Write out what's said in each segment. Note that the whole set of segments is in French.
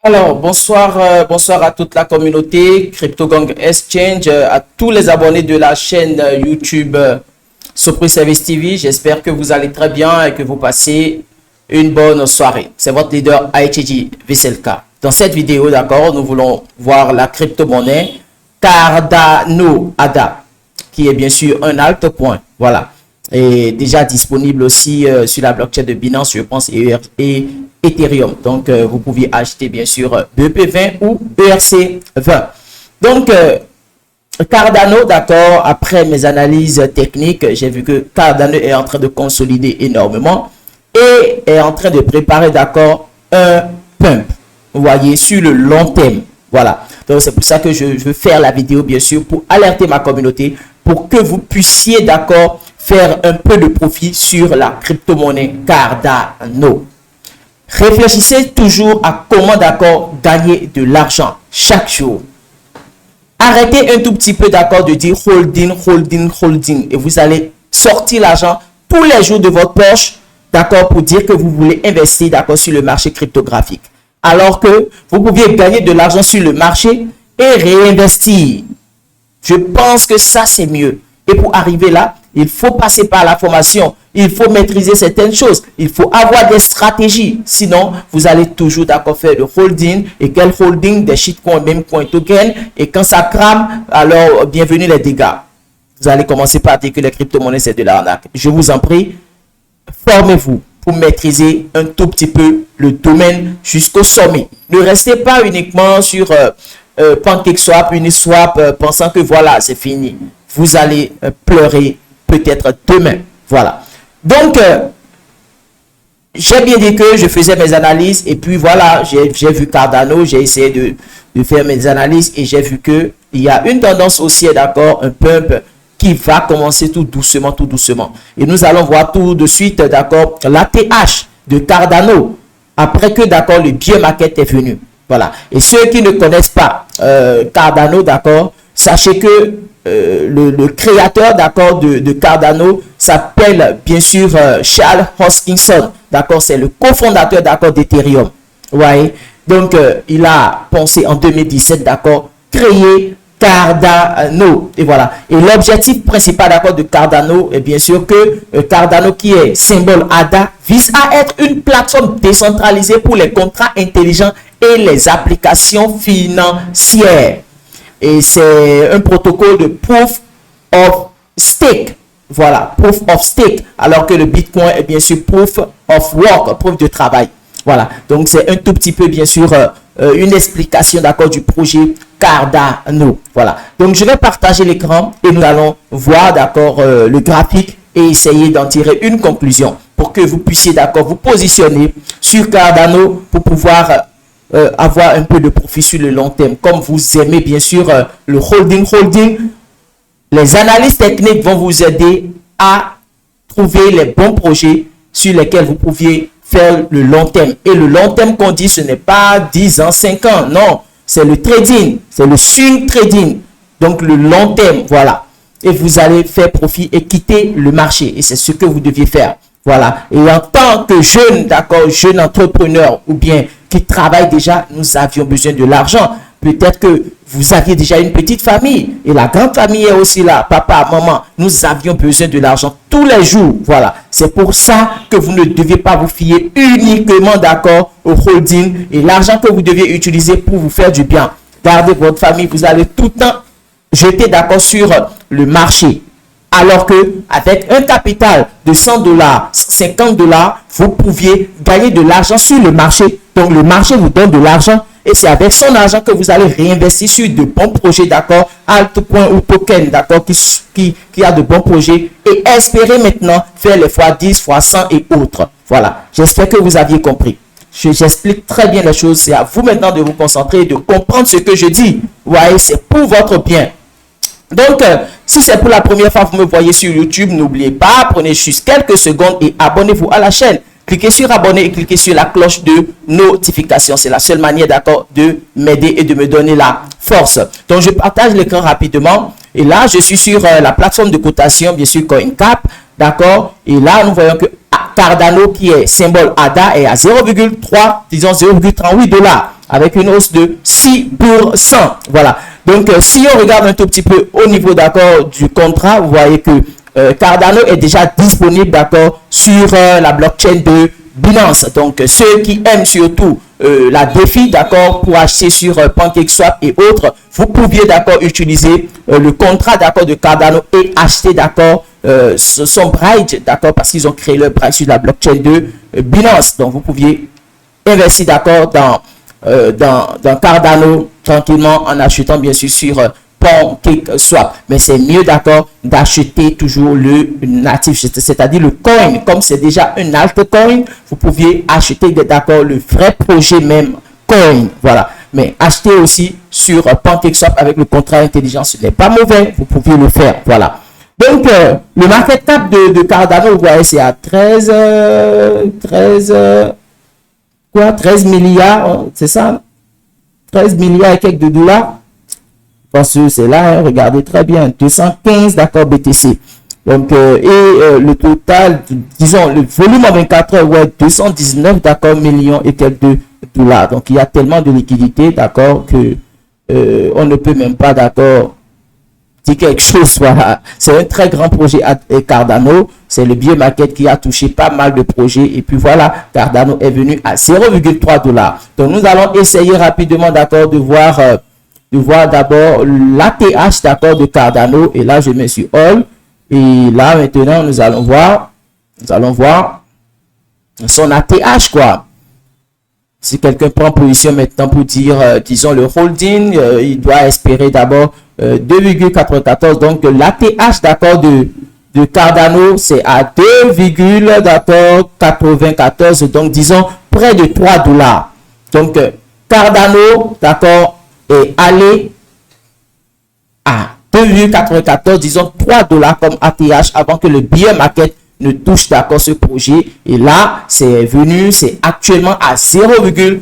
Alors, bonsoir, bonsoir à toute la communauté CryptoGang Exchange, à tous les abonnés de la chaîne YouTube Sopri Service TV. J'espère que vous allez très bien et que vous passez une bonne soirée. C'est votre leader ITG Veselka. Dans cette vidéo, d'accord, nous voulons voir la crypto-monnaie Cardano ADA, qui est bien sûr un altcoin. Voilà. Et déjà disponible aussi sur la blockchain de Binance, je pense, et Ethereum. Donc, vous pouviez acheter, bien sûr, BP20 ou ERC20. Donc, Cardano, d'accord, après mes analyses techniques, j'ai vu que Cardano est en train de consolider énormément et est en train de préparer, d'accord, un pump. Vous voyez, sur le long terme. Voilà. Donc, c'est pour ça que je veux faire la vidéo, bien sûr, pour alerter ma communauté, pour que vous puissiez, d'accord, faire un peu de profit sur la crypto-monnaie Cardano. Réfléchissez toujours à comment, d'accord, gagner de l'argent chaque jour. Arrêtez un tout petit peu, d'accord, de dire holding, holding, holding. Et vous allez sortir l'argent tous les jours de votre poche, d'accord, pour dire que vous voulez investir, d'accord, sur le marché cryptographique. Alors que vous pouviez gagner de l'argent sur le marché et réinvestir. Je pense que ça, c'est mieux. Et pour arriver là, il faut passer par la formation. Il faut maîtriser certaines choses. Il faut avoir des stratégies. Sinon, vous allez toujours d'accord faire de holding. Et quel holding? Des shitcoins, même coin token. Et quand ça crame, alors bienvenue les dégâts. Vous allez commencer par dire que les crypto-monnaies, c'est de l'arnaque. Je vous en prie, formez-vous pour maîtriser un tout petit peu le domaine jusqu'au sommet. Ne restez pas uniquement sur PancakeSwap, Uniswap, pensant que voilà, c'est fini. Vous allez pleurer peut-être demain. Voilà. Donc, j'ai bien dit que je faisais mes analyses et puis voilà, j'ai vu Cardano, j'ai essayé de faire mes analyses et j'ai vu que il y a une tendance haussière, d'accord, un pump qui va commencer tout doucement, tout doucement. Et nous allons voir tout de suite, d'accord, l'ATH de Cardano après que, d'accord, le bear market est venu. Voilà. Et ceux qui ne connaissent pas Cardano, d'accord, sachez que le créateur, d'accord, de Cardano s'appelle bien sûr Charles Hoskinson, d'accord, c'est le cofondateur, d'accord, d'Ethereum. Ouais. Donc, il a pensé en 2017, d'accord, créer Cardano. Et voilà. Et l'objectif principal, d'accord, de Cardano est bien sûr que Cardano, qui est symbole ADA, vise à être une plateforme décentralisée pour les contrats intelligents et les applications financières. Et c'est un protocole de Proof of Stake. Voilà, Proof of Stake. Alors que le Bitcoin est bien sûr Proof of Work, preuve de travail. Voilà, donc c'est un tout petit peu bien sûr une explication, d'accord, du projet Cardano. Voilà, donc je vais partager l'écran et nous allons voir, d'accord, le graphique et essayer d'en tirer une conclusion pour que vous puissiez, d'accord, vous positionner sur Cardano pour pouvoir avoir un peu de profit sur le long terme. Comme vous aimez bien sûr le holding, les analyses techniques vont vous aider à trouver les bons projets sur lesquels vous pouviez faire le long terme. Et le long terme qu'on dit, ce n'est pas 10 ans, 5 ans, non, c'est le trading, c'est le swing trading. Donc le long terme, voilà. Et vous allez faire profit et quitter le marché. Et c'est ce que vous deviez faire. Voilà. Et en tant que jeune, d'accord, jeune entrepreneur ou bien qui travaille déjà, nous avions besoin de l'argent. Peut-être que vous aviez déjà une petite famille et la grande famille est aussi là, papa, maman. Nous avions besoin de l'argent tous les jours. Voilà. C'est pour ça que vous ne deviez pas vous fier uniquement, d'accord, au holding et l'argent que vous deviez utiliser pour vous faire du bien. Gardez votre famille, vous allez tout le temps jeter, d'accord, sur le marché. Alors que avec un capital de 100 $, 50 $, vous pouviez gagner de l'argent sur le marché. Donc, le marché vous donne de l'argent et c'est avec son argent que vous allez réinvestir sur de bons projets, d'accord, altcoin ou token, d'accord, qui a de bons projets et espérer maintenant faire les fois 10, fois 100 et autres. Voilà. J'espère que vous aviez compris. J'explique très bien les choses. C'est à vous maintenant de vous concentrer et de comprendre ce que je dis. Vous voyez, c'est pour votre bien. Donc, si c'est pour la première fois que vous me voyez sur YouTube, n'oubliez pas, prenez juste quelques secondes et abonnez-vous à la chaîne. Cliquez sur abonner et cliquez sur la cloche de notification. C'est la seule manière, d'accord, de m'aider et de me donner la force. Donc, je partage l'écran rapidement. Et là, je suis sur la plateforme de cotation, bien sûr, CoinCap, d'accord. Et là, nous voyons que Cardano, qui est symbole ADA, est à 0,3, disons 0,38 $. avec une hausse de 6%. Voilà. Donc, si on regarde un tout petit peu au niveau, d'accord, du contrat, vous voyez que Cardano est déjà disponible, d'accord, sur la blockchain de Binance. Donc, ceux qui aiment surtout la défi, d'accord, pour acheter sur PancakeSwap et autres, vous pouviez, d'accord, utiliser le contrat, d'accord, de Cardano et acheter, d'accord, son bridge, d'accord, parce qu'ils ont créé le bridge sur la blockchain de Binance. Donc, vous pouviez investir, d'accord, dans Cardano tranquillement en achetant, bien sûr, sur PancakeSwap. Mais c'est mieux, d'accord, d'acheter toujours le natif, c'est-à-dire le coin. Comme c'est déjà un altcoin, vous pouviez acheter, d'accord, le vrai projet même coin. Voilà. Mais acheter aussi sur PancakeSwap avec le contrat intelligent, ce n'est pas mauvais. Vous pouvez le faire. Voilà. Donc, le market cap de Cardano, vous voyez, c'est à 13 milliards, c'est ça? 13 milliards et quelques de dollars. Parce que c'est là, hein, regardez très bien, 215, d'accord, BTC. Donc, le total, disons, le volume en 24 heures, ouais, 219, d'accord, millions et quelques de dollars. Donc, il y a tellement de liquidités, d'accord, que on ne peut même pas, d'accord, dire quelque chose. Voilà. C'est un très grand projet Cardano. C'est le bear market qui a touché pas mal de projets. Et puis voilà, Cardano est venu à 0,3 $. Donc, nous allons essayer rapidement, d'accord, de voir d'abord l'ATH, d'accord, de Cardano. Et là, je mets sur All. Et là, maintenant, nous allons voir son ATH, quoi. Si quelqu'un prend position maintenant pour dire, disons, le holding, il doit espérer d'abord 2,94. Donc, l'ATH, d'accord, de Cardano, c'est à 2,94. Donc, disons, près de 3 $. Donc, Cardano, d'accord, est allé à 2,94, disons 3 $ comme ATH avant que le bear market ne touche, d'accord, ce projet. Et là, c'est actuellement à 0,3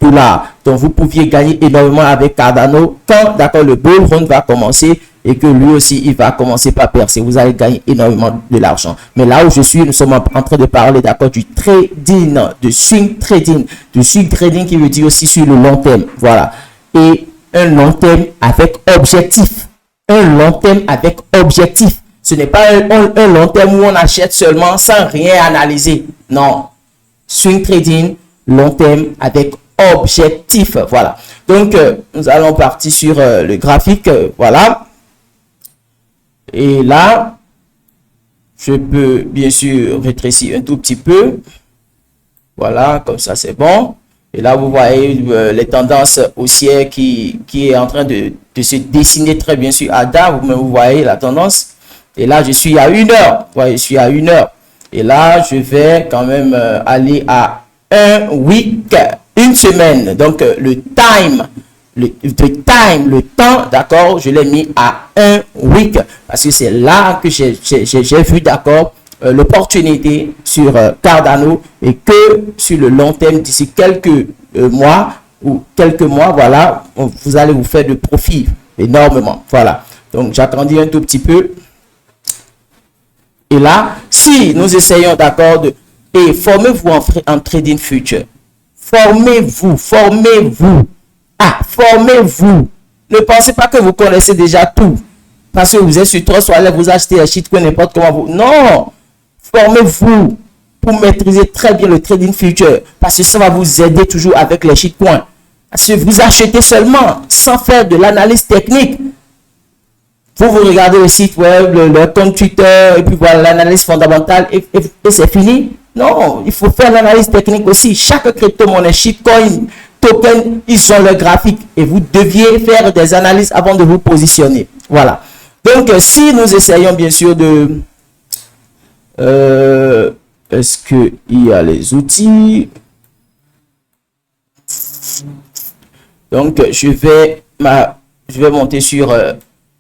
$. Donc, vous pouviez gagner énormément avec Cardano quand, d'accord, le bull run va commencer et que lui aussi, il va commencer par percer. Vous allez gagner énormément de l'argent. Mais là où je suis, nous sommes en train de parler, d'accord, du trading, de swing trading. Du swing trading qui veut dire aussi sur le long terme. Voilà. Et un long terme avec objectif. Un long terme avec objectif. Ce n'est pas un long terme où on achète seulement sans rien analyser. Non. Swing trading, long terme avec objectif. Voilà. Donc, nous allons partir sur le graphique. Voilà. Et là, je peux bien sûr rétrécir un tout petit peu. Voilà, comme ça c'est bon. Et là, vous voyez les tendances haussières qui est en train de se dessiner très bien sur ADA. Vous voyez la tendance. Et là, je suis à 1 heure. Vous voyez, je suis à 1 heure. Et là, je vais quand même aller à un week, une semaine. Donc, le temps, d'accord, je l'ai mis à un week. Parce que c'est là que j'ai vu, d'accord, l'opportunité sur Cardano et que sur le long terme, d'ici quelques mois, voilà, vous allez vous faire de profit énormément. Voilà. Donc, j'attendais un tout petit peu. Et là, si nous essayons, d'accord, et formez-vous en trading future. Formez-vous. Ah, formez-vous. Ne pensez pas que vous connaissez déjà tout. Parce que vous êtes sur Trust Wallet, vous achetez un shitcoin n'importe comment vous. Non! Formez-vous pour maîtriser très bien le trading future. Parce que ça va vous aider toujours avec les shitcoins. Parce que vous achetez seulement sans faire de l'analyse technique. Vous regardez le site web, le compte Twitter, et puis voilà l'analyse fondamentale, et c'est fini. Non, il faut faire l'analyse technique aussi. Chaque crypto-monnaie, shitcoin, token, ils ont leur graphique. Et vous deviez faire des analyses avant de vous positionner. Voilà. Donc, si nous essayons bien sûr de... est-ce qu'il y a les outils? Donc, je vais monter sur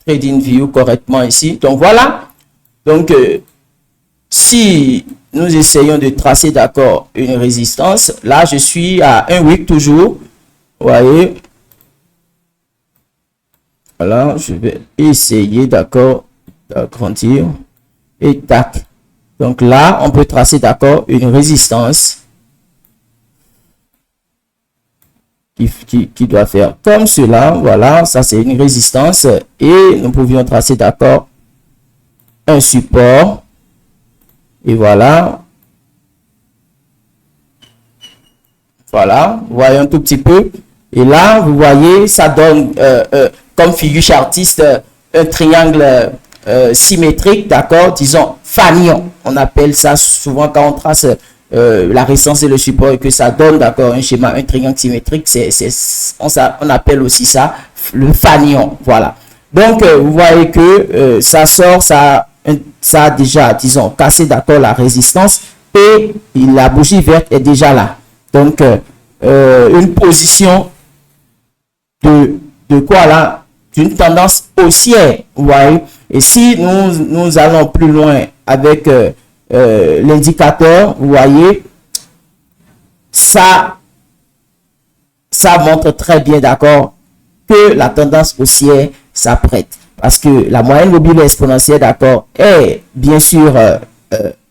TradingView correctement ici. Donc, voilà. Donc, si nous essayons de tracer, d'accord, une résistance, là, je suis à un week toujours. Vous voyez. Voilà, je vais essayer, d'accord, d'agrandir. Et tac. Donc là, on peut tracer, d'accord, une résistance. qui doit faire comme cela. Voilà, ça c'est une résistance et nous pouvions tracer, d'accord, un support. Et voilà. Voilà, vous voyez un tout petit peu. Et là, vous voyez, ça donne comme figure chartiste un triangle symétrique, d'accord, disons fanion. On appelle ça souvent quand on trace la résistance et le support et que ça donne, d'accord, un schéma, un triangle symétrique, on appelle aussi ça le fanion. Voilà. Donc, vous voyez que ça sort, ça a déjà, disons, cassé, d'accord, la résistance et la bougie verte est déjà là. Donc, une position de quoi là? D'une tendance haussière, vous voyez. Et si nous allons plus loin avec l'indicateur, vous voyez, ça montre très bien, d'accord, que la tendance haussière s'apprête. Parce que la moyenne mobile exponentielle, d'accord, est bien sûr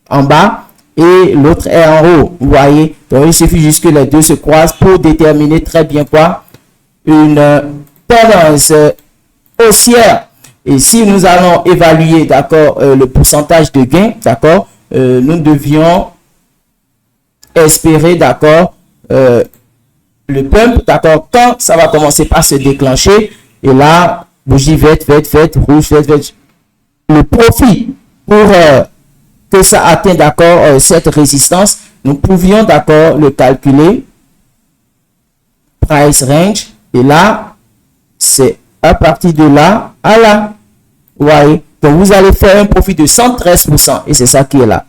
en bas et l'autre est en haut, vous voyez. Donc, il suffit juste que les deux se croisent pour déterminer très bien quoi? Une tendance haussière. Et si nous allons évaluer, d'accord, le pourcentage de gain, d'accord, nous devions espérer, d'accord, le pump, d'accord, quand ça va commencer par se déclencher, et là, bougie verte, rouge, verte, le profit pour que ça atteigne, d'accord, cette résistance, nous pouvions, d'accord, le calculer, price range, et là, c'est à partir de là à là. Vous voyez, donc vous allez faire un profit de 113%, et c'est ça qui est là.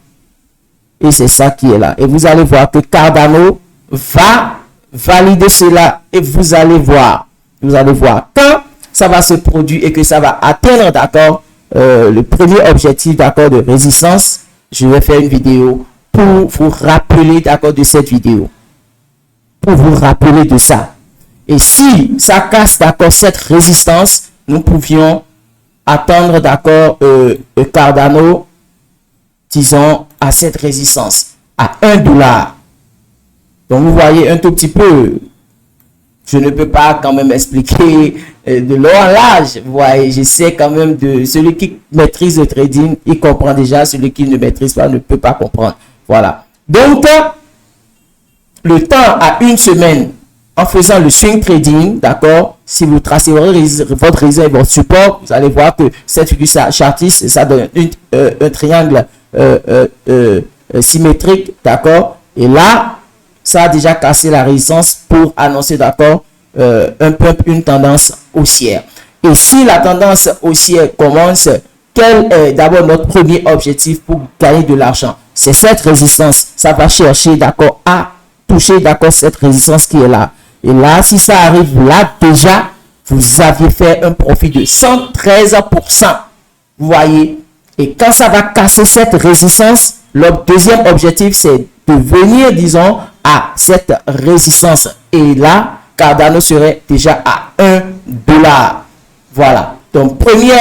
Et c'est ça qui est là. Et vous allez voir que Cardano va valider cela, et vous allez voir quand ça va se produire et que ça va atteindre, d'accord, le premier objectif, d'accord, de résistance. Je vais faire une vidéo pour vous rappeler, d'accord, de cette vidéo, pour vous rappeler de ça. Et si ça casse, d'accord, cette résistance, nous pouvions attendre, d'accord, Cardano, disons, à cette résistance, à $1. Donc, vous voyez un tout petit peu, je ne peux pas quand même expliquer de long en large. Vous voyez, j'essaie quand même de, celui qui maîtrise le trading, il comprend déjà, celui qui ne maîtrise pas ne peut pas comprendre. Voilà. Donc, le temps à une semaine, en faisant le swing trading, d'accord, si vous tracez votre raison et votre support, vous allez voir que cette figure chartiste, ça donne un triangle symétrique, d'accord, et là, ça a déjà cassé la résistance pour annoncer, d'accord, un pump, une tendance haussière. Et si la tendance haussière commence, quel est d'abord notre premier objectif pour gagner de l'argent? C'est cette résistance. Ça va chercher, d'accord, à toucher, d'accord, cette résistance qui est là. Et là, si ça arrive là, déjà, vous aviez fait un profit de 113%. Vous voyez? Et quand ça va casser cette résistance, le deuxième objectif, c'est de venir, disons, à cette résistance. Et là, Cardano serait déjà à $1. Voilà. Donc, premier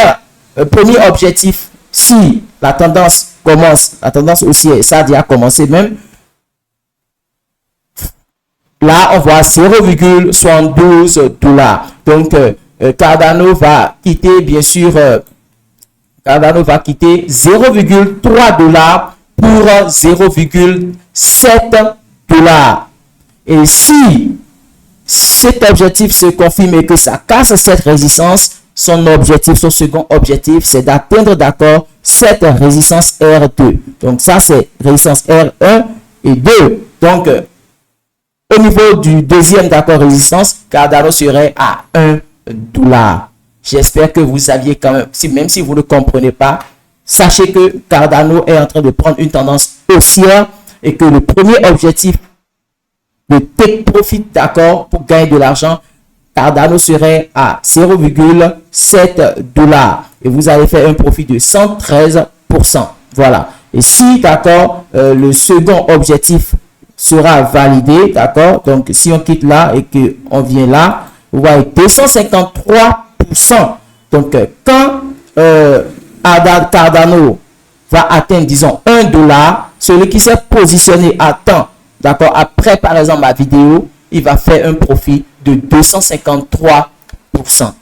objectif, si la tendance commence, la tendance haussière, ça a déjà commencé même, là, on voit $0,72. Donc, Cardano va quitter, bien sûr, Cardano va quitter $0,3 pour $0,7. Et si cet objectif se confirme et que ça casse cette résistance, son objectif, son second objectif, c'est d'atteindre, d'accord, cette résistance R2. Donc, ça, c'est résistance R1 et 2. Donc, au niveau du deuxième, d'accord, résistance, Cardano serait à $1. J'espère que vous aviez quand même, même si vous ne comprenez pas, sachez que Cardano est en train de prendre une tendance haussière et que le premier objectif de take profit, d'accord, pour gagner de l'argent, Cardano serait à $0,7 et vous allez faire un profit de 113%. Voilà. Et si, d'accord, le second objectif sera validé, d'accord, donc si on quitte là et que on vient là, vous voyez 253%. Donc, quand Cardano va atteindre, disons, $1, celui qui s'est positionné à temps, d'accord, après, par exemple, ma vidéo, il va faire un profit de 253%.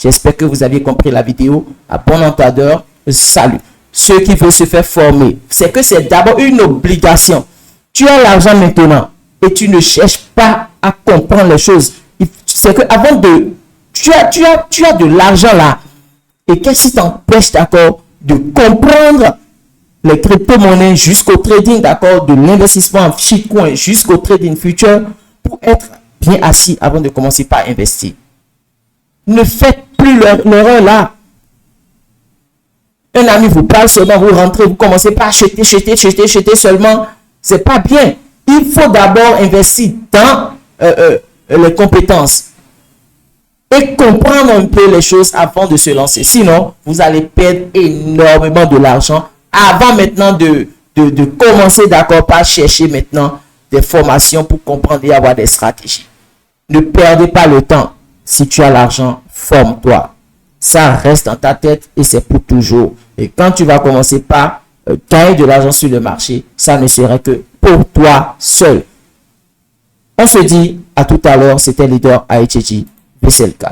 J'espère que vous avez compris la vidéo. À bon entendeur, salut. Ceux qui veulent se faire former, c'est que c'est d'abord une obligation. Tu as l'argent maintenant et tu ne cherches pas à comprendre les choses. C'est que avant de... Tu as de l'argent là. Et qu'est-ce qui t'empêche, d'accord, de comprendre les crypto-monnaies jusqu'au trading, d'accord, de l'investissement en shitcoin jusqu'au trading future pour être bien assis avant de commencer par investir. Ne faites plus l'erreur là. Un ami vous parle seulement, vous rentrez, vous commencez par acheter seulement. C'est pas bien. Il faut d'abord investir dans les compétences et comprendre un peu les choses avant de se lancer. Sinon, vous allez perdre énormément de l'argent avant maintenant de commencer, d'accord, par chercher maintenant des formations pour comprendre et avoir des stratégies. Ne perdez pas le temps. Si tu as l'argent, forme-toi. Ça reste dans ta tête et c'est pour toujours. Et quand tu vas commencer par gagner de l'argent sur le marché, ça ne serait que pour toi seul. On se dit à tout à l'heure. C'était Leader Aïtchéji VCLK.